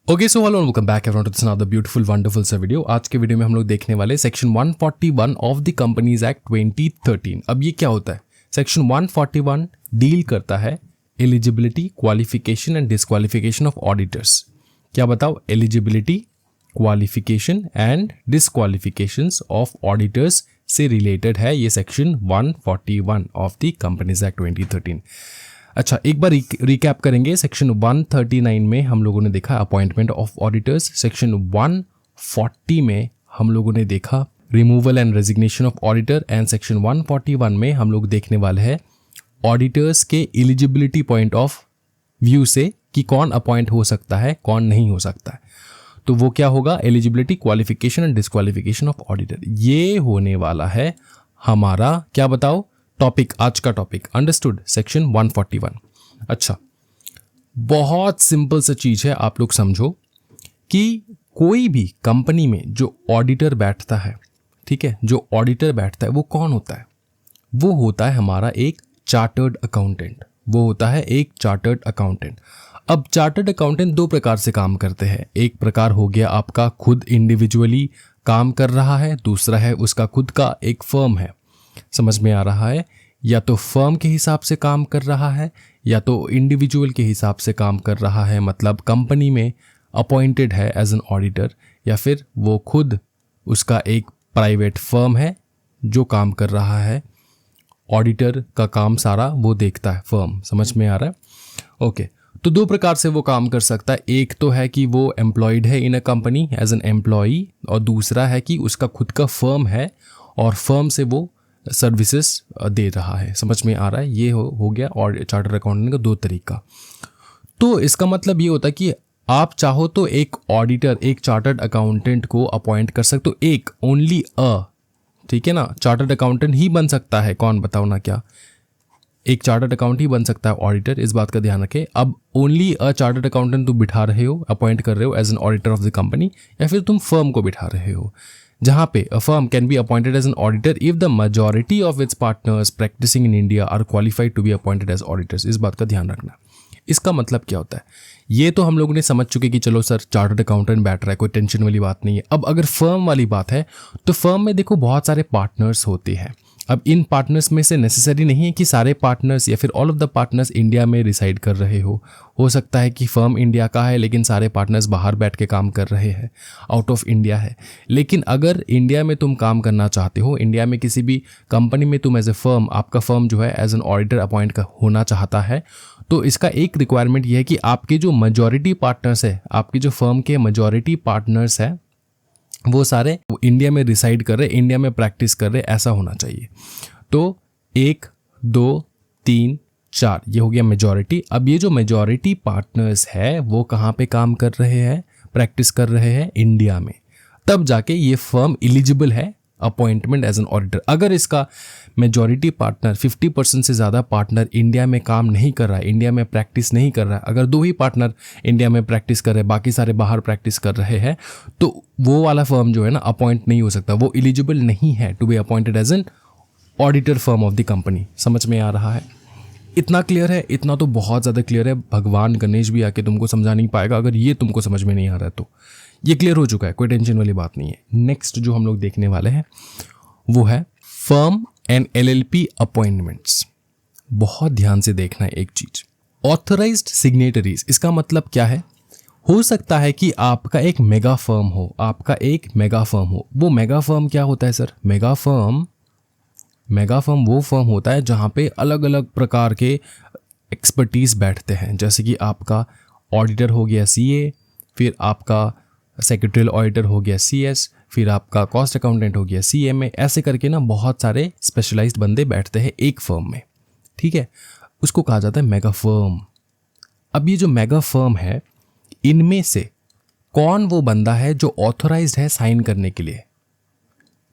Okay so hello welcome back everyone to this another beautiful wonderful सा video. आज के video में हम लोग देखने वाले section 141 of the companies act 2013। अब ये क्या होता है? सेक्शन 141 डील करता है eligibility, qualification and disqualification of auditors. क्या बताओ? Eligibility, qualification and disqualifications of auditors से रिलेटेड है ये section 141 of the companies act 2013। अच्छा, एक बार रिकैप करेंगे। सेक्शन 139 में हम लोगों ने देखा अपॉइंटमेंट ऑफ ऑडिटर्स। सेक्शन 140 में हम लोगों ने देखा removal and resignation of auditor. And section 141 में हम लोग देखने वाले हैं ऑडिटर्स के एलिजिबिलिटी पॉइंट ऑफ व्यू से कि कौन अपॉइंट हो सकता है, कौन नहीं हो सकता है। तो वो क्या होगा? Eligibility, qualification and disqualification of auditor. ये होने वाला है हमारा, क्या बताओ, टॉपिक, आज का टॉपिक। अंडरस्टूड? सेक्शन 141। अच्छा, बहुत सिंपल सा चीज है, आप लोग समझो कि कोई भी कंपनी में जो ऑडिटर बैठता है, ठीक है, जो ऑडिटर बैठता है वो कौन होता है? वो होता है हमारा एक चार्टर्ड अकाउंटेंट। वो होता है एक चार्टर्ड अकाउंटेंट। अब चार्टर्ड अकाउंटेंट दो प्रकार से काम करते हैं। एक प्रकार हो गया आपका खुद इंडिविजुअली काम कर रहा है, दूसरा है उसका खुद का एक फर्म है। समझ में आ रहा है? या तो फर्म के हिसाब से काम कर रहा है या तो इंडिविजुअल के हिसाब से काम कर रहा है, मतलब कंपनी में अपॉइंटेड है एज एन ऑडिटर, या फिर वो खुद उसका एक प्राइवेट फर्म है जो काम कर रहा है। ऑडिटर का काम सारा वो देखता है फर्म। समझ में आ रहा है? ओके, तो दो प्रकार से वो काम कर सकता है। एक तो है कि वो एम्प्लॉयड है in a company as an employee, और दूसरा है कि उसका खुद का फर्म है और फर्म से वो सर्विसेज दे रहा है। समझ में आ रहा है? ये हो गया और चार्टर्ड अकाउंटेंट का दो तरीका। तो इसका मतलब ये होता है कि आप चाहो तो एक ऑडिटर, एक चार्टर्ड अकाउंटेंट को अपॉइंट कर सकते हो, एक ओनली ठीक है ना, चार्टर्ड अकाउंटेंट ही बन सकता है। कौन? बताओ ना, क्या एक चार्टर्ड अकाउंट ही बन सकता है ऑडिटर? इस बात का ध्यान रखें। अब ओनली चार्टर्ड अकाउंटेंट तुम बिठा रहे हो, अपॉइंट कर रहे हो as an auditor of the company, या फिर तुम फर्म को बिठा रहे हो, जहां पे a firm can be appointed as an auditor if the majority of its partners practicing in India are qualified to be appointed as auditors। इस बात का ध्यान रखना। इसका मतलब क्या होता है? ये तो हम लोगों ने समझ चुके कि चलो सर चार्टर्ड अकाउंटेंट बैठ रहा है, कोई टेंशन वाली बात नहीं है। अब अगर फर्म वाली बात है तो फर्म में देखो बहुत सारे पार्टनर्स होते हैं। अब इन पार्टनर्स में से नेसेसरी नहीं है कि सारे पार्टनर्स या फिर all of the partners India में रिसाइड कर रहे हो सकता है कि फर्म इंडिया का है लेकिन सारे पार्टनर्स बाहर बैठ के काम कर रहे हैं, आउट ऑफ इंडिया है। लेकिन अगर इंडिया में तुम काम करना चाहते हो, इंडिया में किसी भी कंपनी में तुम एज ए फर्म, आपका फर्म जो है एज एन ऑडिटर अपॉइंट होना चाहता है, तो इसका एक रिक्वायरमेंट यह है कि आपके जो मेजॉरिटी पार्टनर्स है, आपकी जो फर्म के मेजॉरिटी पार्टनर्स है, वो सारे इंडिया में रिसाइड कर रहे, इंडिया में प्रैक्टिस कर रहे, ऐसा होना चाहिए। तो 1, 2, 3, 4 ये हो गया मेजॉरिटी। अब ये जो मेजॉरिटी पार्टनर्स है वो कहाँ पे काम कर रहे हैं, प्रैक्टिस कर रहे हैं? इंडिया में। तब जाके ये फर्म एलिजिबल है अपॉइंटमेंट एज एन ऑडिटर। अगर इसका मेजॉरिटी पार्टनर 50% से ज़्यादा पार्टनर इंडिया में काम नहीं कर रहा है, इंडिया में प्रैक्टिस नहीं कर रहा है, अगर 2 ही पार्टनर इंडिया में प्रैक्टिस कर रहे हैं, बाकी सारे बाहर प्रैक्टिस कर रहे हैं, तो वो वाला फर्म जो है ना अपॉइंट नहीं हो सकता, वो एलिजिबल नहीं है to be appointed as an auditor firm of the company. समझ में आ रहा है? इतना क्लियर है? इतना तो बहुत ज़्यादा क्लियर है, भगवान गणेश भी आके तुमको समझा नहीं पाएगा अगर ये तुमको समझ में नहीं आ रहा है। तो ये क्लियर हो चुका है, कोई टेंशन वाली बात नहीं है। नेक्स्ट जो हम लोग देखने वाले हैं वो है फर्म एंड LLP अपॉइंटमेंट्स। बहुत ध्यान से देखना है एक चीज, ऑथराइज्ड सिग्नेटरीज। इसका मतलब क्या है? हो सकता है कि आपका एक मेगा फर्म हो, आपका एक मेगा फर्म हो। वो मेगा फर्म क्या होता है सर? मेगा फर्म वो फर्म होता है जहां पे अलग अलग प्रकार के एक्सपर्टीज बैठते हैं। जैसे कि आपका ऑडिटर हो गया CA, फिर आपका सेक्रेटरियल ऑडिटर हो गया CS, फिर आपका कॉस्ट अकाउंटेंट हो गया CMA। ऐसे करके ना बहुत सारे स्पेशलाइज्ड बंदे बैठते हैं एक फर्म में, ठीक है? उसको कहा जाता है मेगा फर्म। अब ये जो मेगा फर्म है, इनमें से कौन वो बंदा है जो ऑथराइज्ड है साइन करने के लिए?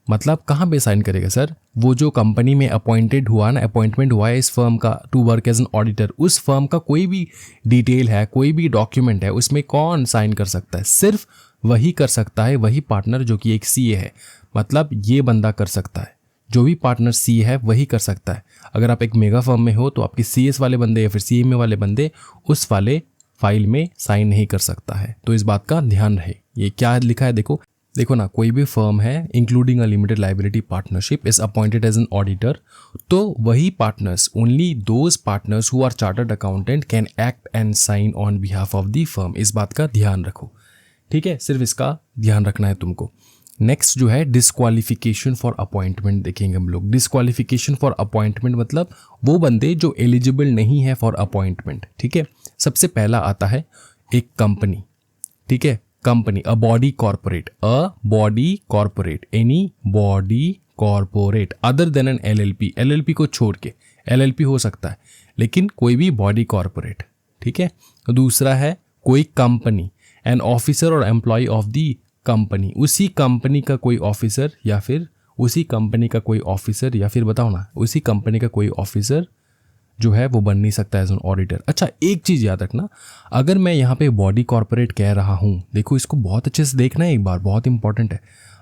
मतलब कहाँ पे साइन करेगा सर? वो जो कंपनी में अपॉइंटेड हुआ ना, अपॉइंटमेंट हुआ है इस फर्म का to work as an auditor, उस फर्म का कोई भी डिटेल है, कोई भी डॉक्यूमेंट है, उसमें कौन साइन कर सकता है? सिर्फ वही कर सकता है, वही पार्टनर जो कि एक CA है। मतलब ये बंदा कर सकता है, जो भी पार्टनर CA है वही कर सकता है। अगर आप एक मेगा फर्म में हो तो आपके CS वाले बंदे या फिर CMA वाले बंदे उस वाले फाइल में साइन नहीं कर सकता है। तो इस बात का ध्यान रहे। ये क्या लिखा है देखो ना, कोई भी फर्म है including a limited liability partnership is appointed as an auditor, तो वही partners, only those partners who are chartered accountant can act and sign on behalf of the firm. इस बात का ध्यान रखो, ठीक है, सिर्फ इसका ध्यान रखना है तुमको। नेक्स्ट जो है डिस्क्वालिफिकेशन फॉर अपॉइंटमेंट देखेंगे हम लोग। डिस्क्वालिफिकेशन फॉर अपॉइंटमेंट मतलब वो बंदे जो एलिजिबल नहीं है फॉर अपॉइंटमेंट, ठीक है। सबसे पहला आता है एक कंपनी, ठीक है, company, a body corporate, any body corporate other than an LLP, LLP को छोड़ के, एलएलपी हो सकता है लेकिन कोई भी बॉडी कॉर्पोरेट, ठीक है। दूसरा है कोई कंपनी, एन ऑफिसर और एम्प्लॉय ऑफ द कंपनी, उसी कंपनी का कोई ऑफिसर या फिर उसी कंपनी का कोई ऑफिसर या फिर बताओ ना, उसी कंपनी का कोई ऑफिसर जो है वो बन नहीं सकता एज एन ऑडिटर। अच्छा, एक चीज़ याद रखना, अगर मैं यहाँ पे बॉडी कॉर्पोरेट कह रहा हूँ, देखो इसको बहुत अच्छे से देखना है एक बार, बहुत इंपॉर्टेंट है।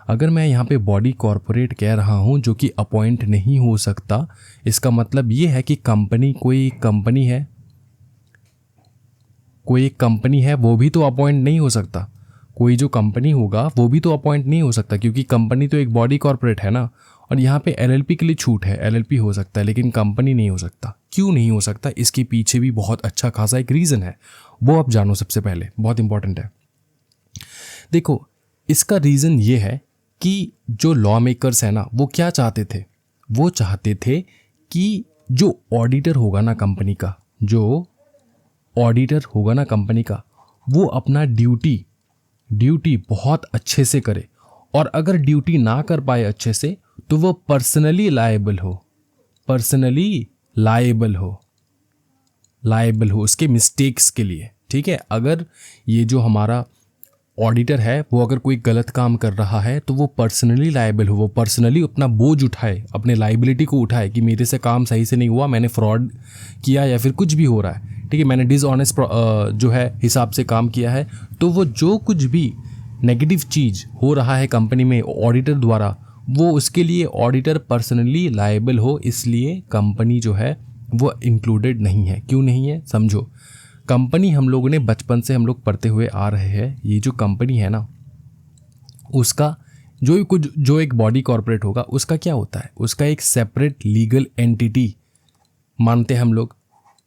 अगर मैं यहाँ पे बॉडी कॉर्पोरेट कह रहा हूँ जो कि अपॉइंट नहीं हो सकता, इसका मतलब ये है कि कंपनी, कोई कंपनी है वो भी तो अपॉइंट नहीं हो सकता। कोई जो कंपनी होगा वो भी तो अपॉइंट नहीं हो सकता, क्योंकि कंपनी तो एक बॉडी कॉर्पोरेट है ना। और यहाँ पे एलएलपी के लिए छूट है, एलएलपी हो सकता है लेकिन कंपनी नहीं हो सकता। क्यों नहीं हो सकता, इसके पीछे भी बहुत अच्छा खासा एक रीज़न है, वो आप जानो सबसे पहले, बहुत इंपॉर्टेंट है। देखो, इसका रीज़न ये है कि जो लॉ मेकर्स है ना, वो क्या चाहते थे, वो चाहते थे कि जो ऑडिटर होगा ना कंपनी का, जो ऑडिटर होगा ना कंपनी का, वो अपना ड्यूटी बहुत अच्छे से करे, और अगर ड्यूटी ना कर पाए अच्छे से तो वो पर्सनली लायबल हो उसके मिस्टेक्स के लिए, ठीक है। अगर ये जो हमारा ऑडिटर है वो अगर कोई गलत काम कर रहा है तो वो पर्सनली लायबल हो, वो पर्सनली अपना बोझ उठाए, अपने लायबिलिटी को उठाए कि मेरे से काम सही से नहीं हुआ, मैंने फ्रॉड किया या फिर कुछ भी हो रहा है, ठीक है, मैंने डिसऑनेस्ट जो है हिसाब से काम किया है। तो वो जो कुछ भी नेगेटिव चीज़ हो रहा है कंपनी में ऑडिटर द्वारा, वो उसके लिए ऑडिटर पर्सनली लायबल हो, इसलिए कंपनी जो है वो इंक्लूडेड नहीं है। क्यों नहीं है, समझो। कंपनी हम लोगों ने बचपन से हम लोग पढ़ते हुए आ रहे हैं, ये जो कंपनी है ना, उसका जो एक बॉडी कॉर्पोरेट होगा उसका क्या होता है, उसका एक सेपरेट लीगल एंटिटी मानते हैं हम लोग,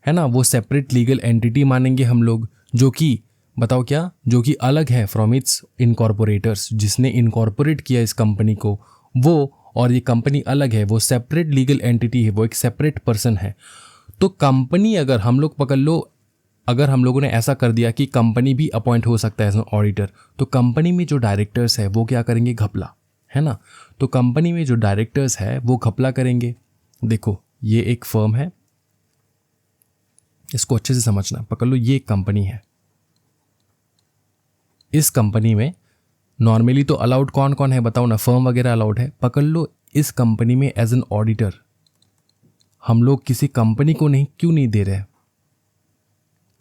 है ना। वो सेपरेट लीगल एंटिटी मानेंगे हम लोग, जो कि बताओ क्या, जो कि अलग है फ्रॉम इट्स इनकॉर्पोरेटर्स, जिसने इनकॉर्पोरेट किया इस कंपनी को, वो, और ये कंपनी अलग है, वो सेपरेट लीगल एंटिटी है, वो एक सेपरेट पर्सन है। तो कंपनी, अगर हम लोग पकड़ लो, अगर हम लोगों ने ऐसा कर दिया कि कंपनी भी अपॉइंट हो सकता है एज एन ऑडिटर, तो कंपनी में जो डायरेक्टर्स है वो क्या करेंगे, घपला, है ना। तो कंपनी में जो डायरेक्टर्स है वो घपला करेंगे। देखो, ये एक फर्म है, इसको अच्छे से समझना, पकड़ लो, ये एक कंपनी है। इस कंपनी में नॉर्मली तो अलाउड कौन कौन है बताओ ना, फर्म वगैरह अलाउड है। पकड़ लो, इस कंपनी में एज एन ऑडिटर हम लोग किसी कंपनी को क्यों नहीं दे रहे,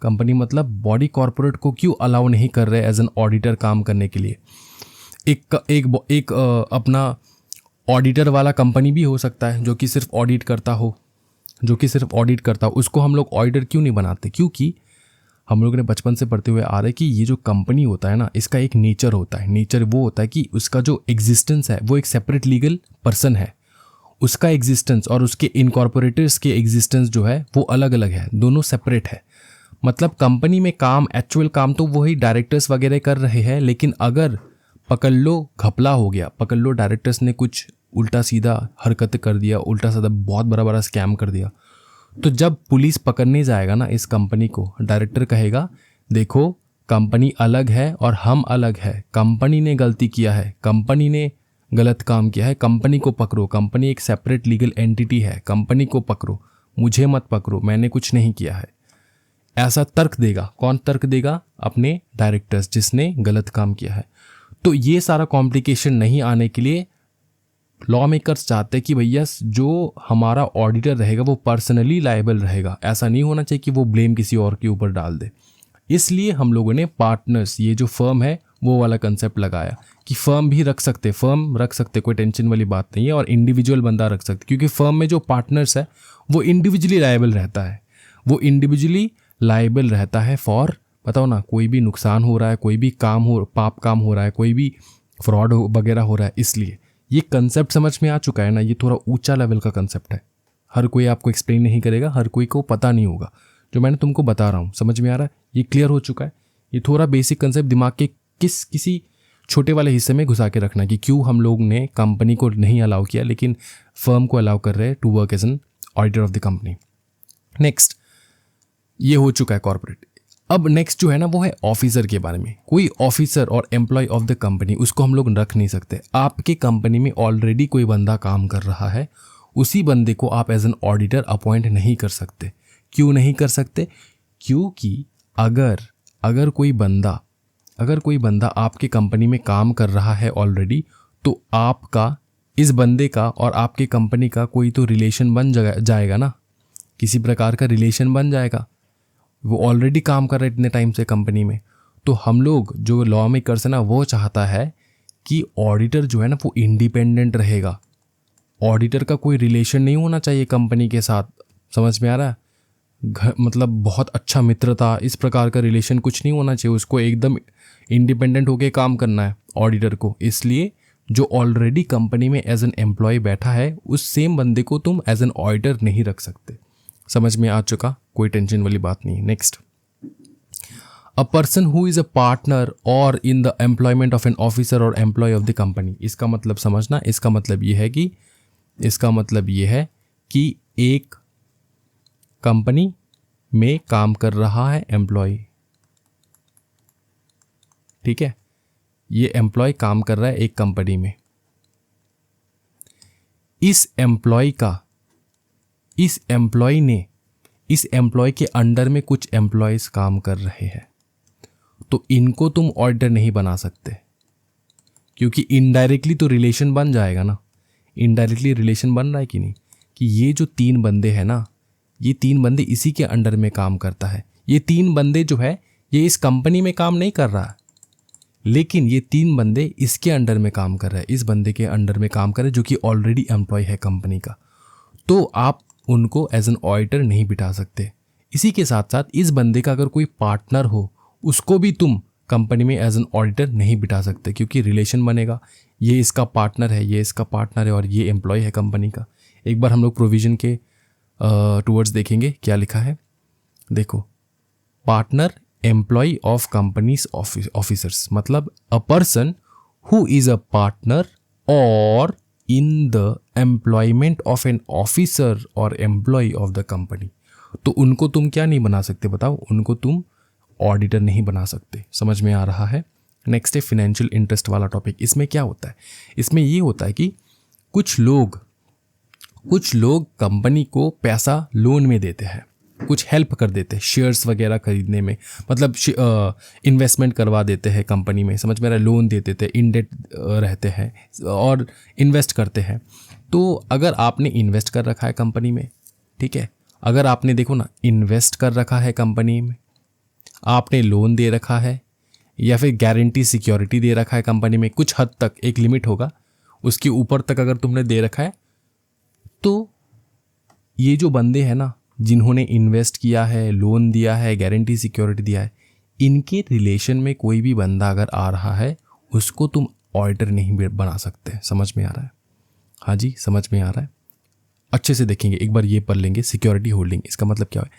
कंपनी मतलब बॉडी कॉर्पोरेट को क्यों अलाउ नहीं कर रहे एज एन ऑडिटर काम करने के लिए। एक अपना ऑडिटर वाला कंपनी भी हो सकता है जो कि सिर्फ ऑडिट करता हो, उसको हम लोग ऑडिटर क्यों नहीं बनाते, क्योंकि हम लोग ने बचपन से पढ़ते हुए आ रहे कि ये जो कंपनी होता है ना, इसका एक नेचर होता है। नेचर वो होता है कि उसका जो एग्जिस्टेंस है वो एक सेपरेट लीगल पर्सन है, उसका एग्जिस्टेंस और उसके इनकॉर्पोरेटर्स के एग्जिस्टेंस जो है वो अलग अलग है, दोनों सेपरेट है। मतलब कंपनी में काम, एक्चुअल काम तो वही डायरेक्टर्स वगैरह कर रहे हैं, लेकिन अगर पकड़ लो घपला हो गया, पकड़ लो डायरेक्टर्स ने कुछ उल्टा सीधा हरकत कर दिया, उल्टा सीधा बहुत बड़ा स्कैम कर दिया, तो जब पुलिस पकड़ने जाएगा ना इस कंपनी को, डायरेक्टर कहेगा देखो कंपनी अलग है और हम अलग है, कंपनी ने गलती किया है, कंपनी ने गलत काम किया है, कंपनी को पकड़ो, कंपनी एक सेपरेट लीगल एंटिटी है, कंपनी को पकड़ो, मुझे मत पकड़ो, मैंने कुछ नहीं किया है। ऐसा तर्क देगा, कौन तर्क देगा, अपने डायरेक्टर्स जिसने गलत काम किया है। तो ये सारा कॉम्प्लिकेशन नहीं आने के लिए लॉ मेकर्स चाहते हैं कि भैया जो हमारा ऑडिटर रहेगा वो पर्सनली लायबल रहेगा, ऐसा नहीं होना चाहिए कि वो ब्लेम किसी और के ऊपर डाल दे। इसलिए हम लोगों ने पार्टनर्स, ये जो फर्म है वो वाला कंसेप्ट लगाया कि फर्म भी रख सकते, कोई टेंशन वाली बात नहीं है, और इंडिविजुअल बंदा रख सकते, क्योंकि फर्म में जो पार्टनर्स है वो इंडिविजुअली लायबल रहता है, फॉर बताओ ना, कोई भी नुकसान हो रहा है, कोई भी पाप काम हो रहा है, कोई भी फ्रॉड वगैरह हो रहा है। इसलिए ये कंसेप्ट समझ में आ चुका है ना, ये थोड़ा ऊंचा लेवल का कंसेप्ट है, हर कोई आपको एक्सप्लेन नहीं करेगा, हर कोई को पता नहीं होगा। जो मैंने तुमको बता रहा हूँ समझ में आ रहा है, ये क्लियर हो चुका है। ये थोड़ा बेसिक कंसेप्ट दिमाग के किसी छोटे वाले हिस्से में घुसा के रखना कि क्यों हम लोग ने कंपनी को नहीं अलाउ किया लेकिन फर्म को अलाउ कर रहे हैं to work as an auditor of the company. Next, ये हो चुका है कॉर्पोरेट। अब नेक्स्ट जो है ना वो है ऑफिसर के बारे में। कोई ऑफिसर और एम्प्लॉय ऑफ द कंपनी, उसको हम लोग रख नहीं सकते। आपके कंपनी में ऑलरेडी कोई बंदा काम कर रहा है, उसी बंदे को आप एज एन ऑडिटर अपॉइंट नहीं कर सकते। क्यों नहीं कर सकते? क्योंकि अगर कोई बंदा आपके कंपनी में काम कर रहा है ऑलरेडी, तो आपका, इस बंदे का और आपके कंपनी का कोई तो रिलेशन बन जाएगा ना, किसी प्रकार का रिलेशन बन जाएगा। वो ऑलरेडी काम कर रहे हैं इतने टाइम से कंपनी में। तो हम लोग जो लॉ मेकर्स है ना, वो चाहता है कि ऑडिटर जो है ना वो इंडिपेंडेंट रहेगा। ऑडिटर का कोई रिलेशन नहीं होना चाहिए कंपनी के साथ, समझ में आ रहा है? मतलब बहुत अच्छा मित्रता, इस प्रकार का रिलेशन कुछ नहीं होना चाहिए। उसको एकदम इंडिपेंडेंट होके काम करना है ऑडिटर को। इसलिए जो ऑलरेडी कंपनी में एज एन एम्प्लॉय बैठा है, उस सेम बंदे को तुम एज एन ऑडिटर नहीं रख सकते। समझ में आ चुका? कोई टेंशन वाली बात नहीं है। Next, a person who is a partner और in the employment of an officer और एम्प्लॉय ऑफ द कंपनी। इसका मतलब समझना, इसका मतलब ये है कि एक कंपनी में काम कर रहा है एम्प्लॉय, ठीक है, ये एम्प्लॉय काम कर रहा है एक कंपनी में। इस एम्प्लॉय के अंडर में कुछ एम्प्लॉयज काम कर रहे हैं, तो इनको तुम ऑडिटर नहीं बना सकते, क्योंकि इनडायरेक्टली तो रिलेशन बन जाएगा ना। इनडायरेक्टली रिलेशन बन रहा है कि नहीं, कि ये जो 3 बंदे हैं ना, ये 3 बंदे इसी के अंडर में काम करता है। ये 3 बंदे जो है, ये इस कंपनी में काम नहीं कर रहा है, लेकिन ये 3 बंदे इसके अंडर में काम कर रहे हैं, इस बंदे के अंडर में काम कर रहे हैं जो कि ऑलरेडी एम्प्लॉय है कंपनी का। तो आप उनको एज एन ऑडिटर नहीं बिठा सकते। इसी के साथ साथ इस बंदे का अगर कोई पार्टनर हो, उसको भी तुम कंपनी में एज एन ऑडिटर नहीं बिठा सकते, क्योंकि रिलेशन बनेगा। ये इसका पार्टनर है, ये इसका पार्टनर है और ये एम्प्लॉय है कंपनी का। एक बार हम लोग प्रोविजन के टूवर्ड्स देखेंगे क्या लिखा है। देखो, partner employee of companies officers, मतलब a person who is a partner और in the employment of an officer और एम्प्लॉय ऑफ द कंपनी। तो उनको तुम क्या नहीं बना सकते बताओ? उनको तुम ऑडिटर नहीं बना सकते। समझ में आ रहा है? नेक्स्ट है फाइनेंशियल इंटरेस्ट वाला टॉपिक। इसमें क्या होता है? इसमें ये होता है कि कुछ लोग कंपनी को पैसा लोन में देते हैं, कुछ हेल्प कर देते हैं शेयर्स वगैरह खरीदने में, मतलब इन्वेस्टमेंट करवा देते हैं कंपनी में, समझ में आ रहा है? लोन दे देते हैं, इन डेट रहते हैं और इन्वेस्ट करते हैं। तो अगर आपने इन्वेस्ट कर रखा है कंपनी में, ठीक है, अगर आपने देखो ना इन्वेस्ट कर रखा है कंपनी में, आपने लोन दे रखा है या फिर गारंटी सिक्योरिटी दे रखा है कंपनी में, कुछ हद तक एक लिमिट होगा, उसके ऊपर तक अगर तुमने दे रखा है, तो ये जो बंदे हैं ना जिन्होंने इन्वेस्ट किया है, लोन दिया है, गारंटी सिक्योरिटी दिया है, इनके रिलेशन में कोई भी बंदा अगर आ रहा है, उसको तुम ऑडिटर नहीं बना सकते। समझ में आ रहा है? हाँ जी, समझ में आ रहा है। अच्छे से देखेंगे, एक बार ये पढ़ लेंगे। सिक्योरिटी होल्डिंग, इसका मतलब क्या है?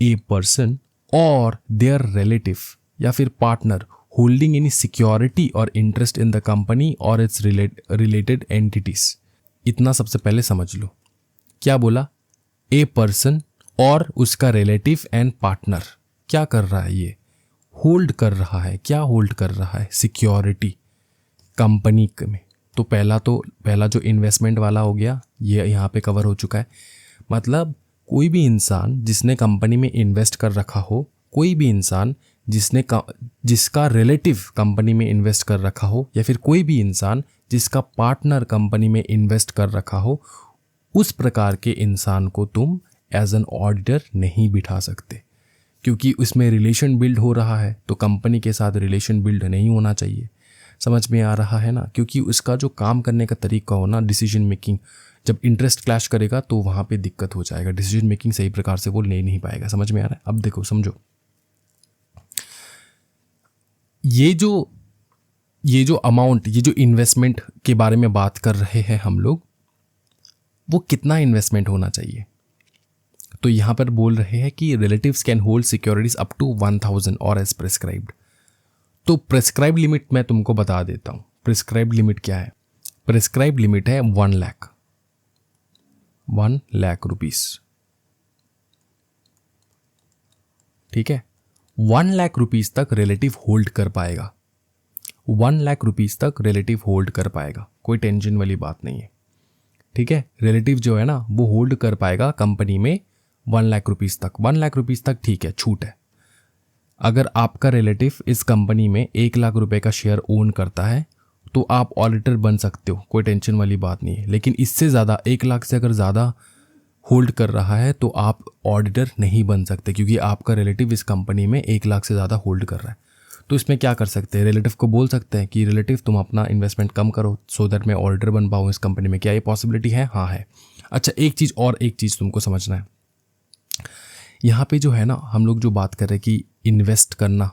ए पर्सन और देयर रिलेटिव या फिर पार्टनर होल्डिंग एनी सिक्योरिटी और इंटरेस्ट इन द कंपनी और इट्स रिलेटेड एंटिटीज। इतना सबसे पहले समझ लो। क्या बोला? ए पर्सन और उसका रिलेटिव एंड पार्टनर क्या कर रहा है? ये होल्ड कर रहा है। क्या होल्ड कर रहा है? सिक्योरिटी कंपनी में। तो पहला जो इन्वेस्टमेंट वाला हो गया, ये यहाँ पे कवर हो चुका है। मतलब कोई भी इंसान जिसने कंपनी में इन्वेस्ट कर रखा हो, कोई भी इंसान जिसका रिलेटिव कंपनी में इन्वेस्ट कर रखा हो, या फिर कोई भी इंसान जिसका पार्टनर कंपनी में इन्वेस्ट कर रखा हो, उस प्रकार के इंसान को तुम एज एन ऑडिटर नहीं बिठा सकते, क्योंकि उसमें रिलेशन बिल्ड हो रहा है। तो कंपनी के साथ रिलेशन बिल्ड नहीं होना चाहिए। समझ में आ रहा है ना? क्योंकि उसका जो काम करने का तरीका हो ना, डिसीजन मेकिंग, जब इंटरेस्ट क्लैश करेगा तो वहाँ पे दिक्कत हो जाएगा। डिसीजन मेकिंग सही प्रकार से वो ले नहीं पाएगा। समझ में आ रहा है? अब देखो, समझो, ये जो अमाउंट, ये जो इन्वेस्टमेंट के बारे में बात कर रहे हैं हम लोग, वो कितना इन्वेस्टमेंट होना चाहिए? तो यहाँ पर बोल रहे हैं कि relatives can hold securities up to 1000 और एज प्रिस्क्राइब्ड। तो प्रिस्क्राइब लिमिट मैं तुमको बता देता हूँ। प्रिस्क्राइब लिमिट क्या है? प्रिस्क्राइब लिमिट है 1 लाख रुपीस। ठीक है, 1 लाख रुपीस तक रिलेटिव होल्ड कर पाएगा। 1 लाख रुपीस तक रिलेटिव होल्ड कर पाएगा, कोई टेंशन वाली बात नहीं है। ठीक है, रिलेटिव जो है ना वो होल्ड कर पाएगा कंपनी में 1 लाख रुपीस तक। 1 लाख रुपीस तक ठीक है, छूट है। अगर आपका रिलेटिव इस कंपनी में 1 लाख रुपए का शेयर ओन करता है तो आप ऑडिटर बन सकते हो, कोई टेंशन वाली बात नहीं है। लेकिन इससे ज़्यादा, 1 लाख से अगर ज़्यादा होल्ड कर रहा है तो आप ऑडिटर नहीं बन सकते, क्योंकि आपका रिलेटिव इस कंपनी में 1 लाख से ज़्यादा होल्ड कर रहा है। तो इसमें क्या कर सकते हैं? रिलेटिव को बोल सकते हैं कि रिलेटिव तुम अपना इन्वेस्टमेंट कम करो सो दैट मैं ऑडिटर बन पाऊँ इस कंपनी में। क्या ये पॉसिबिलिटी है? हाँ है। अच्छा, एक चीज़ तुमको समझना है। यहाँ पे जो है ना, हम लोग जो बात कर रहे हैं कि इन्वेस्ट करना,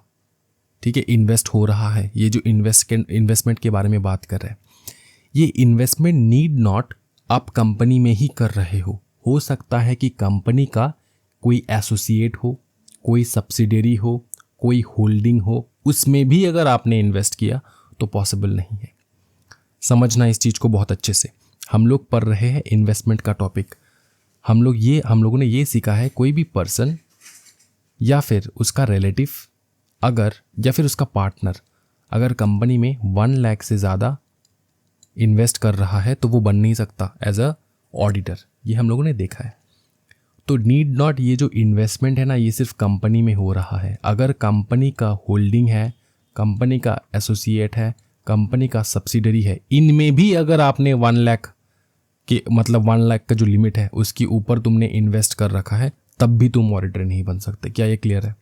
ठीक है, इन्वेस्ट हो रहा है, ये जो इन्वेस्टमेंट के बारे में बात कर रहे हैं, ये इन्वेस्टमेंट नीड नॉट आप कंपनी में ही कर रहे हो सकता है कि कंपनी का कोई एसोसिएट हो, कोई सब्सिडियरी हो, कोई होल्डिंग हो, उसमें भी अगर आपने इन्वेस्ट किया तो पॉसिबल नहीं है। समझना इस चीज़ को बहुत अच्छे से। हम लोग पढ़ रहे हैं इन्वेस्टमेंट का टॉपिक। हम लोगों ने ये सीखा है, कोई भी पर्सन या फिर उसका रिलेटिव अगर, या फिर उसका पार्टनर अगर कंपनी में 1 लाख से ज़्यादा इन्वेस्ट कर रहा है तो वो बन नहीं सकता एज अ ऑडिटर। ये हम लोगों ने देखा है। तो नीड नॉट, ये जो इन्वेस्टमेंट है ना, ये सिर्फ कंपनी में हो रहा है। अगर कंपनी का होल्डिंग है, कंपनी का एसोसिएट है, कंपनी का सब्सिडरी है, इनमें भी अगर आपने 1 लाख के, मतलब 1 लाख का जो लिमिट है उसके ऊपर तुमने इन्वेस्ट कर रखा है, तब भी तुम ऑडिटर नहीं बन सकते। क्या ये क्लियर है?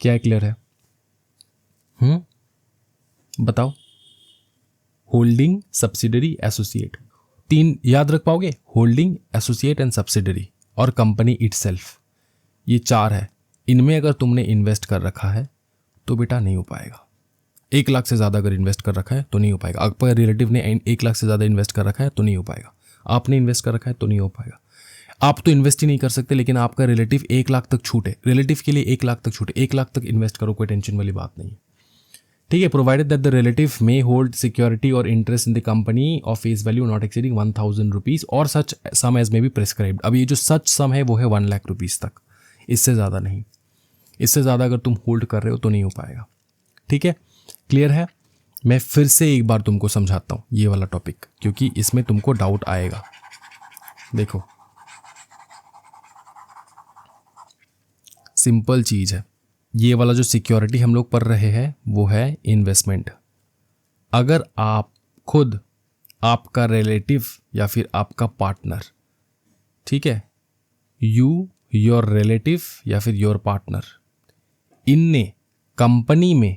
क्या ये क्लियर है? बताओ। होल्डिंग, सब्सिडरी, एसोसिएट, 3 याद रख पाओगे? होल्डिंग, एसोसिएट एंड सब्सिडरी और कंपनी इटसेल्फ, ये 4 है। इनमें अगर तुमने इन्वेस्ट कर रखा है तो बेटा नहीं हो पाएगा। 1 लाख से ज़्यादा अगर इन्वेस्ट कर रखा है तो नहीं हो पाएगा। अगर रिलेटिव ने 1 लाख से ज़्यादा इन्वेस्ट कर रखा है तो नहीं हो पाएगा। आपने इन्वेस्ट कर रखा है तो नहीं हो पाएगा। आप तो इन्वेस्ट ही नहीं कर सकते, लेकिन आपका रिलेटिव 1 लाख तक छूट है। रिलेटिव के लिए 1 लाख तक छूट है। 1 लाख तक इन्वेस्ट करो, कोई टेंशन वाली बात नहीं है। ठीक है, provided that the relative may hold security और interest in the company of face value not exceeding 1000 rupees और such sum as may be prescribed. अब ये जो सच सम है वो है 1 लाख रुपीज तक, इससे ज़्यादा नहीं। इससे ज़्यादा अगर तुम होल्ड कर रहे हो तो नहीं हो पाएगा। ठीक है, क्लियर है? मैं फिर से एक बार तुमको समझाता हूँ ये वाला टॉपिक, क्योंकि इसमें तुमको डाउट आएगा। देखो, सिंपल चीज़ है। ये वाला जो सिक्योरिटी हम लोग पढ़ रहे हैं वो है इन्वेस्टमेंट। अगर आप खुद, आपका रिलेटिव या फिर आपका पार्टनर, ठीक है, योर रिलेटिव या फिर योर पार्टनर, इनने कंपनी में,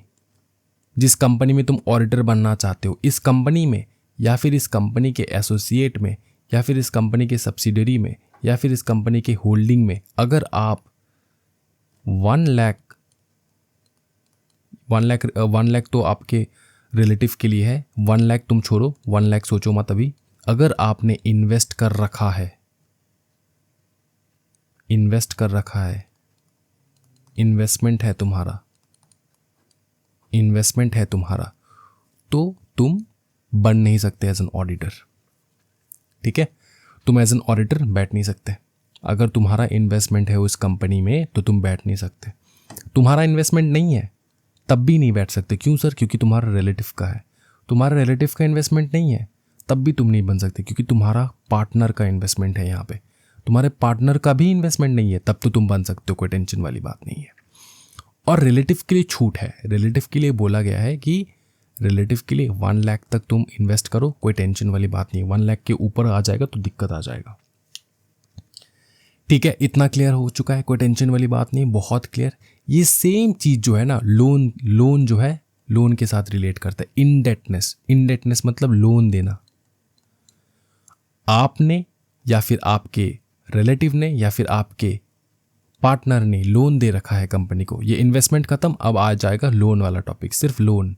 जिस कंपनी में तुम ऑडिटर बनना चाहते हो, इस कंपनी में या फिर इस कंपनी के एसोसिएट में या फिर इस कंपनी के सब्सिडरी में या फिर इस कंपनी के होल्डिंग में अगर आप 1 लाख तो आपके रिलेटिव के लिए है। 1 लाख तुम छोड़ो, 1 लाख सोचो मत अभी। अगर आपने इन्वेस्ट कर रखा है, इन्वेस्टमेंट है तुम्हारा, तो तुम बन नहीं सकते एज एन ऑडिटर। ठीक है, तुम एज एन ऑडिटर बैठ नहीं सकते। अगर तुम्हारा इन्वेस्टमेंट है उस कंपनी में तो तुम बैठ नहीं सकते। तुम्हारा इन्वेस्टमेंट नहीं है तब भी नहीं बैठ सकते। क्यों सर? क्योंकि तुम्हारा रिलेटिव का है। तुम्हारा रिलेटिव का इन्वेस्टमेंट नहीं है तब भी तुम नहीं बन सकते, क्योंकि तुम्हारा पार्टनर का इन्वेस्टमेंट है। यहाँ पे तुम्हारे पार्टनर का भी इन्वेस्टमेंट नहीं है, तब तो तुम बन सकते हो, कोई टेंशन वाली बात नहीं है। और रिलेटिव के लिए छूट है। रिलेटिव के लिए बोला गया है कि रिलेटिव के लिए 1 लाख तक तुम इन्वेस्ट करो, कोई टेंशन वाली बात नहीं है। 1 लाख के ऊपर आ जाएगा तो दिक्कत आ जाएगा। ठीक है, इतना क्लियर हो चुका है, कोई टेंशन वाली बात नहीं, बहुत क्लियर। ये सेम चीज जो है ना, लोन जो है, लोन के साथ रिलेट करता है। इनडेटनेस मतलब लोन देना। आपने या फिर आपके रिलेटिव ने या फिर आपके पार्टनर ने लोन दे रखा है कंपनी को। ये इन्वेस्टमेंट खत्म, अब आ जाएगा लोन वाला टॉपिक। सिर्फ लोन,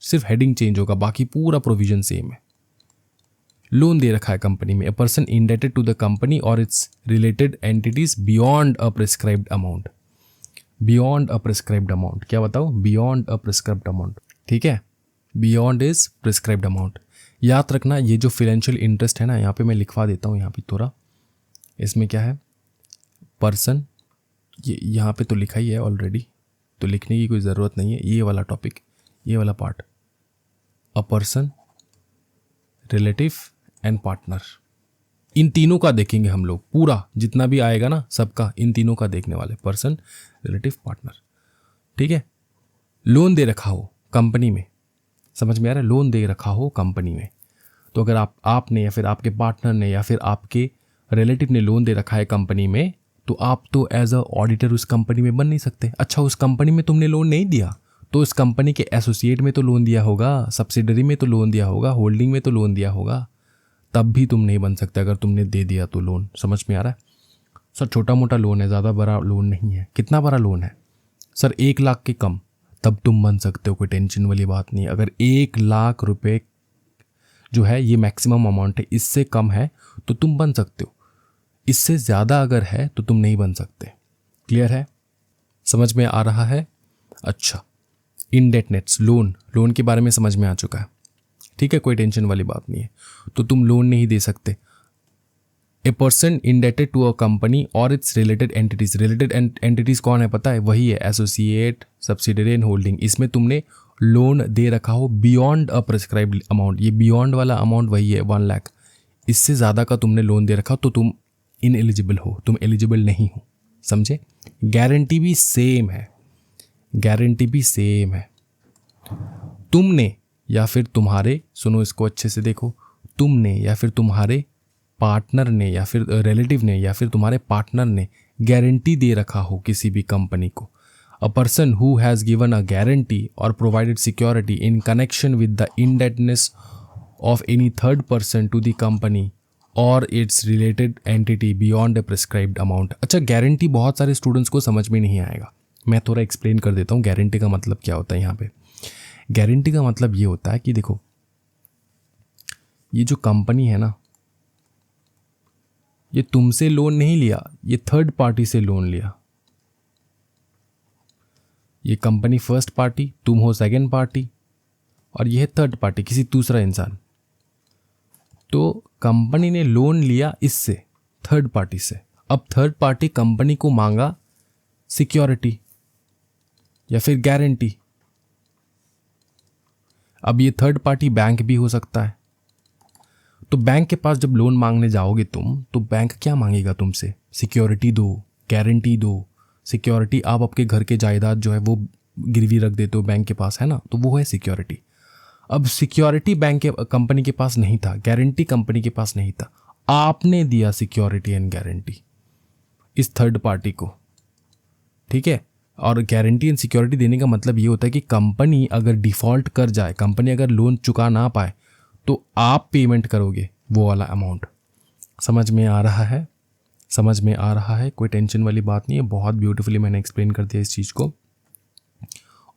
सिर्फ हेडिंग चेंज होगा, बाकी पूरा प्रोविजन सेम है। लोन दे रखा है कंपनी में। A person indebted to the company और its related entities beyond a prescribed amount. Beyond a prescribed amount, क्या बताओ? बियॉन्ड अ प्रिस्क्राइब्ड अमाउंट, ठीक है। Beyond is prescribed amount. याद रखना, ये जो फाइनेंशियल इंटरेस्ट है ना, यहाँ पे मैं लिखवा देता हूँ, यहाँ पे थोड़ा, इसमें क्या है, पर्सन, ये यहाँ पे तो लिखा ही है ऑलरेडी, तो लिखने की कोई ज़रूरत नहीं है। ये वाला टॉपिक, ये वाला part, a person, relative and partner, इन तीनों का देखेंगे हम लोग। पूरा जितना भी आएगा ना सबका, इन तीनों का देखने वाले, पर्सन, रिलेटिव, पार्टनर, ठीक है। लोन दे रखा हो कंपनी में, समझ में आ रहा है? लोन दे रखा हो कंपनी में, तो अगर आपने या फिर आपके पार्टनर ने या फिर आपके रिलेटिव ने लोन दे रखा है कंपनी में, तो आप तो एज अ ऑडिटर उस कंपनी में बन नहीं सकते। अच्छा, उस कंपनी में तुमने लोन नहीं दिया, तो उस कंपनी के एसोसिएट में तो लोन दिया होगा, सब्सिडरी में तो लोन दिया होगा, होल्डिंग में तो लोन दिया होगा, तब भी तुम नहीं बन सकते अगर तुमने दे दिया तो लोन। समझ में आ रहा है? सर छोटा मोटा लोन है, ज़्यादा बड़ा लोन नहीं है। कितना बड़ा लोन है सर? 1 लाख के कम, तब तुम बन सकते हो, कोई टेंशन वाली बात नहीं। अगर 1 लाख रुपए जो है ये मैक्सिमम अमाउंट है, इससे कम है तो तुम बन सकते हो, इससे ज़्यादा अगर है तो तुम नहीं बन सकते। क्लियर है? समझ में आ रहा है? अच्छा, इंडेटनेस, लोन के बारे में समझ में आ चुका है, ठीक है, कोई टेंशन वाली बात नहीं है। तो तुम लोन नहीं दे सकते। A person indebted to a company और its related entities, related entities कौन है पता है? वही है एसोसिएट, सब्सिडरी एंड होल्डिंग। इसमें तुमने लोन दे रखा हो बियॉन्ड अ प्रिस्क्राइब्ड अमाउंट, ये बियॉन्ड वाला अमाउंट वही है 1 लाख, इससे ज़्यादा का तुमने लोन दे रखा हो तो तुम इनएलिजिबल हो, तुम एलिजिबल नहीं हो। समझे? गारंटी भी सेम है, गारंटी भी सेम है। तुमने या फिर तुम्हारे, सुनो इसको अच्छे से देखो, तुमने या फिर तुम्हारे पार्टनर ने या फिर रिलेटिव ने या फिर तुम्हारे पार्टनर ने गारंटी दे रखा हो किसी भी कंपनी को। A person who has given a guarantee और provided security in connection with the indebtedness of any third person to the company और its related entity beyond a prescribed amount. अच्छा, guarantee बहुत सारे स्टूडेंट्स को समझ में नहीं आएगा, मैं थोड़ा एक्सप्लेन कर देता हूँ गारंटी का मतलब क्या होता है। यहाँ पे गारंटी का मतलब ये होता है कि देखो, ये जो कंपनी है ना, ये तुमसे लोन नहीं लिया, ये थर्ड पार्टी से लोन लिया। ये कंपनी फर्स्ट पार्टी, तुम हो सेकंड पार्टी, और ये है थर्ड पार्टी, किसी दूसरा इंसान। तो कंपनी ने लोन लिया इससे, थर्ड पार्टी से। अब थर्ड पार्टी कंपनी को मांगा सिक्योरिटी या फिर गारंटी। अब ये थर्ड पार्टी बैंक भी हो सकता है। तो बैंक के पास जब लोन मांगने जाओगे तुम, तो बैंक क्या मांगेगा तुमसे? सिक्योरिटी दो, गारंटी दो। सिक्योरिटी, आप आपके घर के जायदाद जो है वो गिरवी रख देते हो बैंक के पास, है ना, तो वो है सिक्योरिटी। अब सिक्योरिटी बैंक के कंपनी के पास नहीं था, गारंटी कंपनी के पास नहीं था, आपने दिया सिक्योरिटी एंड गारंटी इस थर्ड पार्टी को, ठीक है। और गारंटी एंड सिक्योरिटी देने का मतलब ये होता है कि कंपनी अगर डिफ़ॉल्ट कर जाए, कंपनी अगर लोन चुका ना पाए, तो आप पेमेंट करोगे वो वाला अमाउंट। समझ में आ रहा है? समझ में आ रहा है? कोई टेंशन वाली बात नहीं है, बहुत ब्यूटीफुली मैंने एक्सप्लेन कर दिया इस चीज़ को।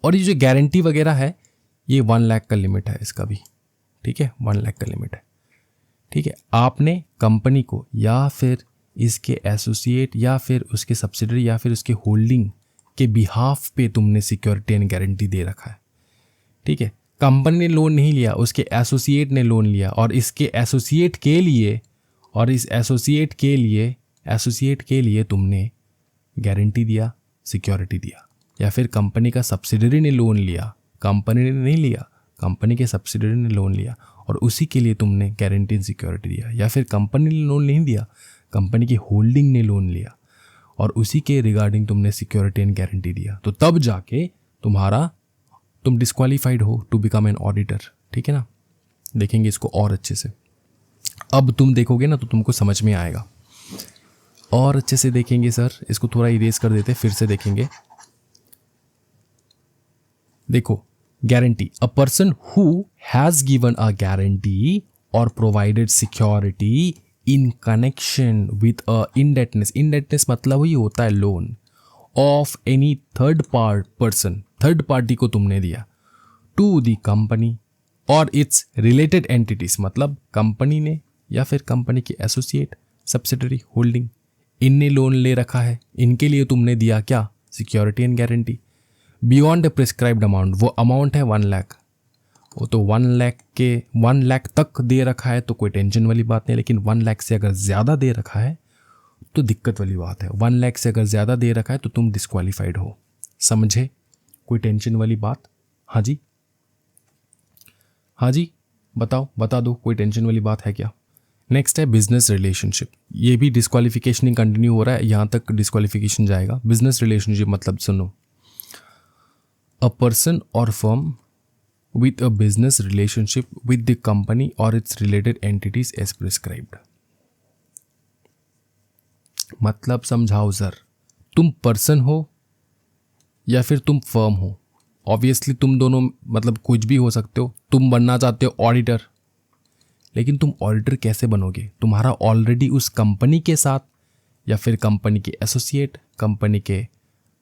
और ये जो गारंटी वगैरह है, ये 1 लाख का लिमिट है इसका भी, ठीक है, 1 लाख का लिमिट है, ठीक है। आपने कंपनी को या फिर इसके एसोसिएट या फिर उसके सब्सिडरी या फिर उसके होल्डिंग के बिहाफ पे तुमने सिक्योरिटी एंड गारंटी दे रखा है, ठीक है। कंपनी ने लोन नहीं लिया, उसके एसोसिएट ने लोन लिया, और इसके एसोसिएट के लिए, और इस एसोसिएट के लिए तुमने गारंटी दिया, सिक्योरिटी दिया। या फिर कंपनी का सब्सिडरी ने लोन लिया, कंपनी ने नहीं लिया, कंपनी के सब्सिडरी ने लोन लिया, और उसी के लिए तुमने गारंटी एंड सिक्योरिटी दिया। या फिर कंपनी ने लोन नहीं दिया, कंपनी की होल्डिंग ने लोन लिया, और उसी के रिगार्डिंग तुमने सिक्योरिटी एंड गारंटी दिया। तो तब जाके तुम डिस्क्वालीफाइड हो टू बिकम एन ऑडिटर, ठीक है ना। देखेंगे इसको और अच्छे से, अब तुम देखोगे ना तो तुमको समझ में आएगा, और अच्छे से देखेंगे। सर इसको थोड़ा इरेज कर देते, फिर से देखेंगे। देखो, guarantee, a person who has given a guarantee और provided security in connection with a indebtedness. Indebtedness मतलब ही होता है loan, of any third party को तुमने दिया टू द कंपनी और इट्स रिलेटेड एंटिटीज, मतलब कंपनी ने या फिर कंपनी के एसोसिएट, सब्सिडरी, होल्डिंग, इनने लोन ले रखा है, इनके लिए तुमने दिया क्या, security and guarantee, beyond the prescribed amount, वो अमाउंट है 1 लाख, वो तो 1 लाख तक दे रखा है तो कोई टेंशन वाली बात नहीं, लेकिन 1 लाख से अगर ज़्यादा दे रखा है तो दिक्कत वाली बात है। 1 लाख से अगर ज़्यादा दे रखा है तो तुम डिस्क्वालीफाइड हो। समझे? कोई टेंशन वाली बात? हाँ जी, हाँ जी, बताओ, बता दो, कोई टेंशन वाली बात है क्या? नेक्स्ट है बिजनेस रिलेशनशिप। ये भी डिस्क्वालिफिकेशन ही कंटिन्यू हो रहा है, यहाँ तक डिस्क्वालिफिकेशन जाएगा। बिजनेस रिलेशनशिप मतलब सुनो, अ पर्सन और firm with a business relationship with the company or its related entities as prescribed। मतलब समझाओ सर, तुम पर्सन हो या फिर तुम फर्म हो? ऑब्वियसली तुम दोनों मतलब कुछ भी हो सकते हो। तुम बनना चाहते हो ऑडिटर, लेकिन तुम ऑडिटर कैसे बनोगे? तुम्हारा ऑलरेडी उस कंपनी के साथ या फिर कंपनी के एसोसिएट, कंपनी के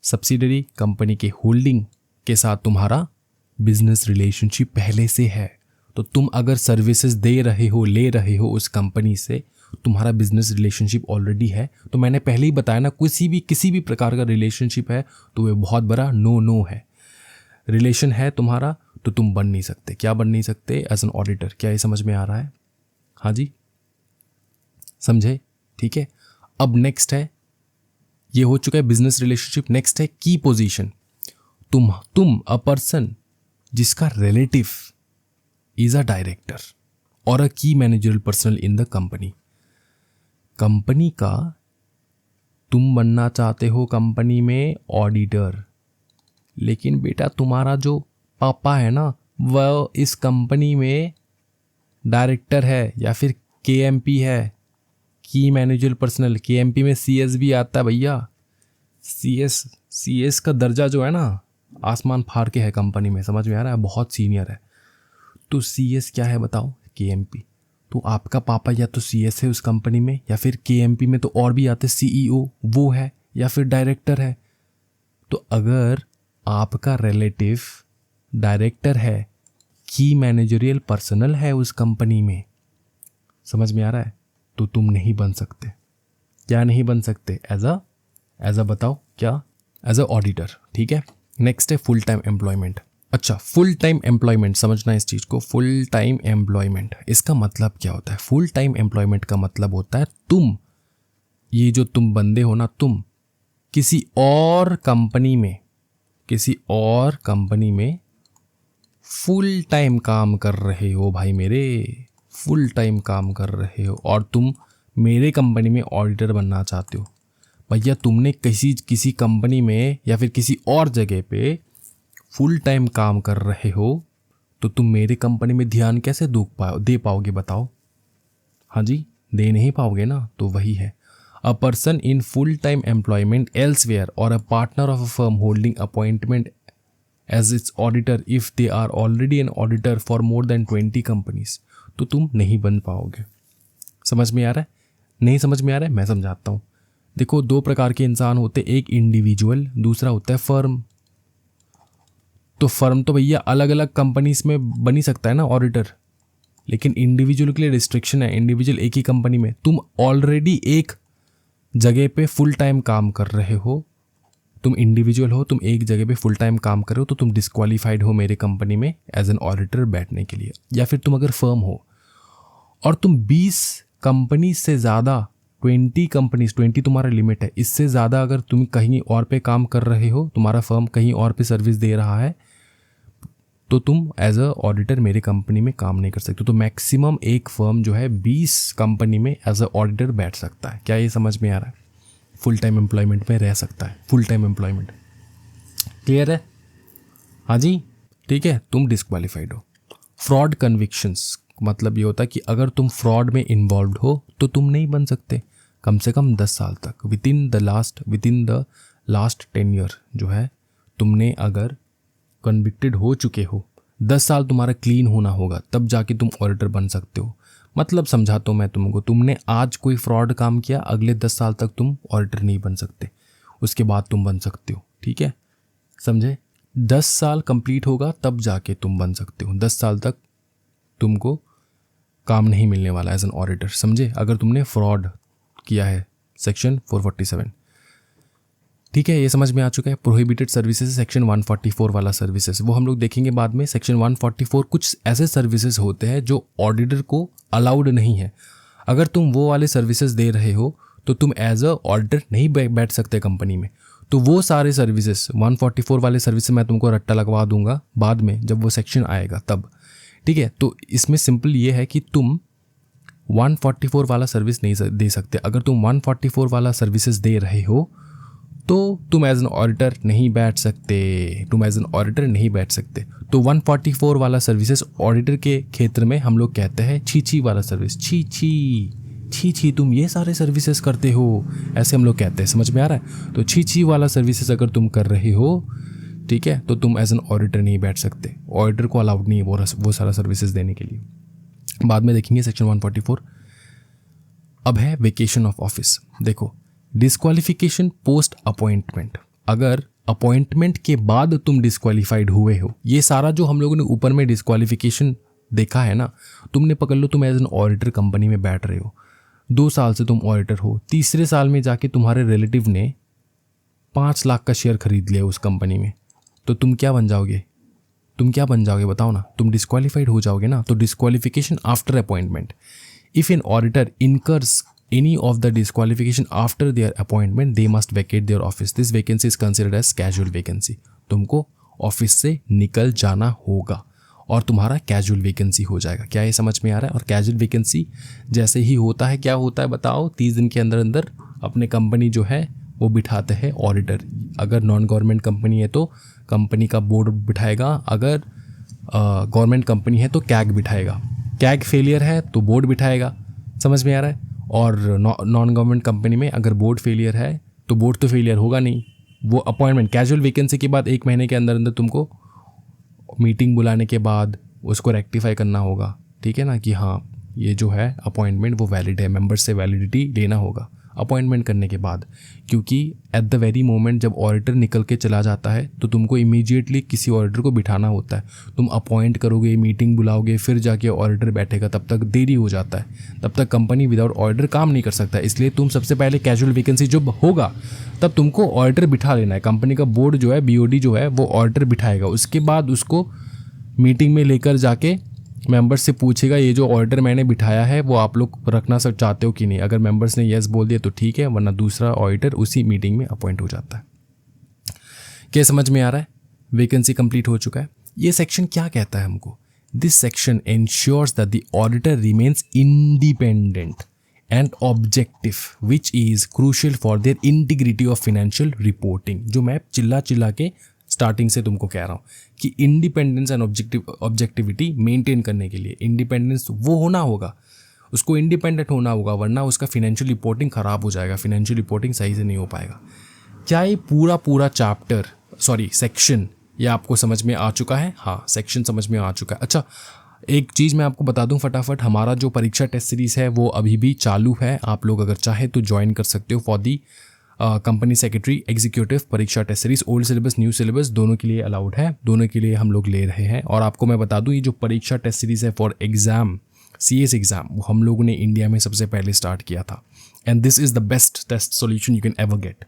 सब्सिडरी, कंपनी के होल्डिंग के साथ तुम्हारा बिजनेस रिलेशनशिप पहले से है। तो तुम अगर सर्विसेज दे रहे हो, ले रहे हो उस कंपनी से, तुम्हारा बिजनेस रिलेशनशिप ऑलरेडी है। तो मैंने पहले ही बताया ना, किसी भी प्रकार का रिलेशनशिप है तो वे बहुत बड़ा नो है। रिलेशन है तुम्हारा तो तुम बन नहीं सकते। क्या बन नहीं सकते? As an auditor. क्या ये समझ में आ रहा है? हाँ जी, समझे? ठीक है। अब नेक्स्ट है, ये हो चुका है बिजनेस रिलेशनशिप। नेक्स्ट है की पोजीशन। तुम अ पर्सन जिसका रिलेटिव इज अ डायरेक्टर और अ की managerial personal in the company. Company का तुम बनना चाहते हो कंपनी में ऑडिटर, लेकिन बेटा तुम्हारा जो पापा है ना, वह इस कंपनी में डायरेक्टर है या फिर केएमपी है, की मैनेजरल पर्सनल। केएमपी में सीएस भी आता है भैया। सीएस का दर्जा जो है ना, आसमान फाड़ के है कंपनी में। समझ में आ रहा है? बहुत सीनियर है। तो सीएस क्या है बताओ? केएमपी। तो आपका पापा या तो सीएस है उस कंपनी में, या फिर केएमपी में तो और भी आते, सीईओ वो है, या फिर डायरेक्टर है। तो अगर आपका रिलेटिव डायरेक्टर है, की मैनेजरियल पर्सनल है उस कंपनी में, समझ में आ रहा है, तो तुम नहीं बन सकते। क्या नहीं बन सकते? एज अ बताओ क्या? As a auditor. ठीक है। नेक्स्ट है फुल टाइम एम्प्लॉयमेंट। अच्छा, फुल टाइम एम्प्लॉयमेंट समझना इस चीज़ को। फुल टाइम एम्प्लॉयमेंट, इसका मतलब क्या होता है? फुल टाइम एम्प्लॉयमेंट का मतलब होता है ये जो तुम बंदे हो ना, तुम किसी और कंपनी में फुल टाइम काम कर रहे हो भाई मेरे, फुल टाइम काम कर रहे हो, और तुम मेरे कंपनी में ऑडिटर बनना चाहते हो। भैया तुमने किसी कंपनी में या फिर किसी और जगह पे फुल टाइम काम कर रहे हो, तो तुम मेरे कंपनी में ध्यान कैसे दे पाओगे बताओ? हाँ जी, दे नहीं पाओगे ना। तो वही है, a person in full time employment elsewhere और a partner of a firm holding appointment as its auditor if they are already an auditor for more than 20 companies. तो तुम नहीं बन पाओगे। समझ में आ रहा है? नहीं समझ में आ रहा है? मैं समझाता हूँ। देखो, 2 प्रकार के इंसान होते, एक इंडिविजुअल, दूसरा होता है फर्म। तो फर्म तो भैया अलग अलग कंपनीज में बन ही सकता है ना ऑडिटर, लेकिन इंडिविजुअल के लिए रिस्ट्रिक्शन है। इंडिविजुअल एक ही कंपनी में, तुम ऑलरेडी एक जगह पे फुल टाइम काम कर रहे हो, तुम इंडिविजुअल हो, तुम एक जगह पे फुल टाइम काम कर रहे हो, तो तुम डिस्क्वालीफाइड हो मेरे कंपनी में एज एन ऑडिटर बैठने के लिए। या फिर तुम अगर फर्म हो और तुम 20 कंपनी से ज़्यादा, 20 कंपनीज, 20 तुम्हारा लिमिट है, इससे ज़्यादा अगर तुम कहीं और पे काम कर रहे हो, तुम्हारा फर्म कहीं और पे सर्विस दे रहा है, तो तुम एज अ ऑडिटर मेरे कंपनी में काम नहीं कर सकते। तो मैक्सिमम एक फर्म जो है 20 कंपनी में एज अ ऑडिटर बैठ सकता है। क्या ये समझ में आ रहा है? फुल टाइम एम्प्लॉयमेंट में रह सकता है, फुल टाइम एम्प्लॉयमेंट। क्लियर है? हाँ जी, ठीक है। तुम डिस्क्वालीफाइड हो। फ्रॉड कन्विक्शंस मतलब ये होता है कि अगर तुम फ्रॉड में इन्वॉल्व हो तो तुम नहीं बन सकते कम से कम 10 साल तक, with in the last 10 year जो है, तुमने अगर कन्विक्टेड हो चुके हो, 10 साल तुम्हारा क्लीन होना होगा, तब जाके तुम ऑडिटर बन सकते हो। मतलब समझाता हूँ मैं तुमको, तुमने आज कोई फ्रॉड काम किया, अगले 10 साल तक तुम ऑडिटर नहीं बन सकते। उसके बाद तुम बन सकते हो, ठीक है, समझे। 10 साल कंप्लीट होगा तब जाके तुम बन सकते हो, 10 साल तक तुमको काम नहीं मिलने वाला एज एन ऑडिटर, समझे, अगर तुमने फ्रॉड किया है। सेक्शन 447, ठीक है, ये समझ में आ चुका है। प्रोहिबिटेड सर्विसेज सेक्शन 144 वाला सर्विसेज, वो हम लोग देखेंगे बाद में। सेक्शन 144 कुछ ऐसे सर्विसेज होते हैं जो ऑडिटर को अलाउड नहीं है। अगर तुम वो वाले सर्विसेज दे रहे हो तो तुम एज अ ऑडिटर नहीं बैठ सकते कंपनी में। तो वो सारे सर्विसेज 144 वाले सर्विसेज मैं तुमको रट्टा लगवा दूंगा बाद में जब वो सेक्शन आएगा तब, ठीक है। तो इसमें सिंपल ये है कि तुम 144 वाला सर्विस नहीं दे सकते। अगर तुम 144 वाला सर्विसेज दे रहे हो तो तुम एज एन ऑडिटर नहीं बैठ सकते, तो 144 वाला सर्विसेज ऑडिटर के क्षेत्र में हम लोग कहते हैं छी वाला सर्विस। छी तुम ये सारे सर्विसेज करते हो, ऐसे हम लोग कहते हैं, समझ में आ रहा है। तो छी वाला सर्विसेज अगर तुम कर रहे हो, ठीक है, तो तुम एज एन ऑडिटर नहीं बैठ सकते, ऑडिटर को अलाउड नहीं है वो सारा सर्विसेज देने के लिए। बाद में देखेंगे सेक्शन 144। अब है वेकेशन ऑफ ऑफिस। देखो, डिस्क्वालिफिकेशन पोस्ट अपॉइंटमेंट, अगर अपॉइंटमेंट के बाद तुम डिस्क्वालिफाइड हुए हो, ये सारा जो हम लोगों ने ऊपर में डिस्क्वालिफिकेशन देखा है ना, तुमने पकड़ लो तुम एज एन ऑडिटर कंपनी में बैठ रहे हो, 2 साल से तुम ऑडिटर हो, तीसरे साल में जाके तुम्हारे रिलेटिव ने 5 लाख का शेयर खरीद लिया उस कंपनी में, तो तुम क्या बन जाओगे बताओ ना, तुम डिस्क्वालिफाइड हो जाओगे ना। तो disqualification after appointment, if an auditor incurs any of the disqualification after their appointment, they must vacate their office. This vacancy is considered as casual vacancy. तुमको ऑफिस से निकल जाना होगा और तुम्हारा कैजुअल वैकेंसी हो जाएगा। क्या ये समझ में आ रहा है। और कैजुअल वैकेंसी जैसे ही होता है, क्या होता है बताओ, 30 दिन के अंदर अंदर अपने कंपनी जो है वो बिठाते हैं ऑडिटर। अगर नॉन गवर्नमेंट कंपनी है तो कंपनी का बोर्ड बिठाएगा, अगर गवर्नमेंट कंपनी है तो कैग बिठाएगा, कैग फेलियर है तो बोर्ड बिठाएगा, समझ में आ रहा है। और नॉन गवर्नमेंट कंपनी में अगर बोर्ड फेलियर है तो बोर्ड तो फेलियर होगा नहीं, वो अपॉइंटमेंट कैजुअल वैकेंसी के बाद 1 महीने के अंदर अंदर तुमको मीटिंग बुलाने के बाद उसको रेक्टिफाई करना होगा, ठीक है ना, कि हाँ ये जो है अपॉइंटमेंट वो वैलिड है, मेंबर्स से वैलिडिटी लेना होगा अपॉइंटमेंट करने के बाद। क्योंकि एट द वेरी मोमेंट जब ऑडिटर निकल के चला जाता है तो तुमको इमीडिएटली किसी ऑडिटर को बिठाना होता है, तुम अपॉइंट करोगे, मीटिंग बुलाओगे, फिर जाके ऑडिटर बैठेगा, तब तक देरी हो जाता है, तब तक कंपनी विदाउट ऑडिटर काम नहीं कर सकता। इसलिए तुम सबसे पहले कैजुअल वैकेंसी जब होगा तब तुमको ऑडिटर बिठा लेना है, कंपनी का बोर्ड जो है, BOD जो है वो ऑडिटर बिठाएगा, उसके बाद उसको मीटिंग में लेकर जाके मेंबर्स से पूछेगा ये जो ऑर्डर मैंने बिठाया है वो आप लोग रखना सब चाहते हो कि नहीं। अगर मेंबर्स ने येस बोल दिया तो ठीक है, वरना दूसरा ऑडिटर उसी मीटिंग में अपॉइंट हो जाता है। क्या समझ में आ रहा है। वैकेंसी कंप्लीट हो चुका है। ये सेक्शन क्या कहता है हमको, this section ensures that the auditor remains independent and objective which is crucial for their integrity of financial reporting. जो मैं चिल्ला के स्टार्टिंग से तुमको कह रहा हूँ कि इंडिपेंडेंस एंड ऑब्जेक्टिविटी मेंटेन करने के लिए इंडिपेंडेंस वो होना होगा, उसको इंडिपेंडेंट होना होगा, वरना उसका फाइनेंशियल रिपोर्टिंग ख़राब हो जाएगा, फाइनेंशियल रिपोर्टिंग सही से नहीं हो पाएगा। क्या ये पूरा चैप्टर सेक्शन ये आपको समझ में आ चुका है। हाँ, सेक्शन समझ में आ चुका है। अच्छा, एक चीज़ मैं आपको बता दूं फटाफट, हमारा जो परीक्षा टेस्ट सीरीज़ है वो अभी भी चालू है। आप लोग अगर चाहे तो ज्वाइन कर सकते हो for the company secretary executive परीक्षा test series. Old syllabus new syllabus दोनों के लिए अलाउड है, दोनों के लिए हम लोग ले रहे हैं। और आपको मैं बता दूं ये जो परीक्षा टेस्ट सीरीज है फॉर एग्जाम CS एग्जाम वो हम लोगों ने इंडिया में सबसे पहले स्टार्ट किया था and this is the best test solution you can ever get.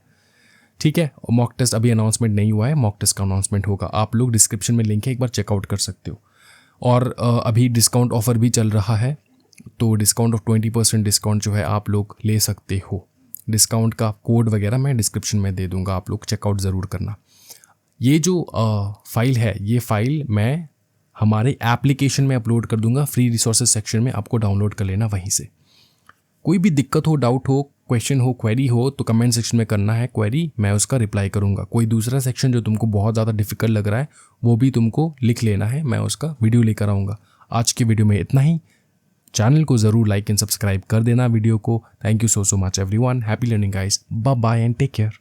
ठीक है, मॉक टेस्ट अभी अनाउंसमेंट नहीं हुआ है, मॉक टेस्ट का अनाउंसमेंट होगा। आप लोग डिस्क्रिप्शन में लिंक है, एक बार चेकआउट कर सकते हो। और अभी डिस्काउंट ऑफर भी चल रहा है, तो डिस्काउंट ऑफ 20% डिस्काउंट जो है आप लोग ले सकते हो। डिस्काउंट का कोड वगैरह मैं डिस्क्रिप्शन में दे दूंगा, आप लोग चेकआउट ज़रूर करना। ये जो फाइल है, ये फाइल मैं हमारे एप्लीकेशन में अपलोड कर दूंगा, फ्री रिसोर्सेज सेक्शन में, आपको डाउनलोड कर लेना वहीं से। कोई भी दिक्कत हो, डाउट हो, क्वेश्चन हो, क्वेरी हो तो कमेंट सेक्शन में करना है क्वेरी, मैं उसका रिप्लाई करूंगा। कोई दूसरा सेक्शन जो तुमको बहुत ज़्यादा डिफिकल्ट लग रहा है वो भी तुमको लिख लेना है, मैं उसका वीडियो लेकर आऊँगा। आज की वीडियो में इतना ही। चैनल को ज़रूर लाइक एंड सब्सक्राइब कर देना वीडियो को। Thank you so much everyone. Happy learning guys, bye bye and take care.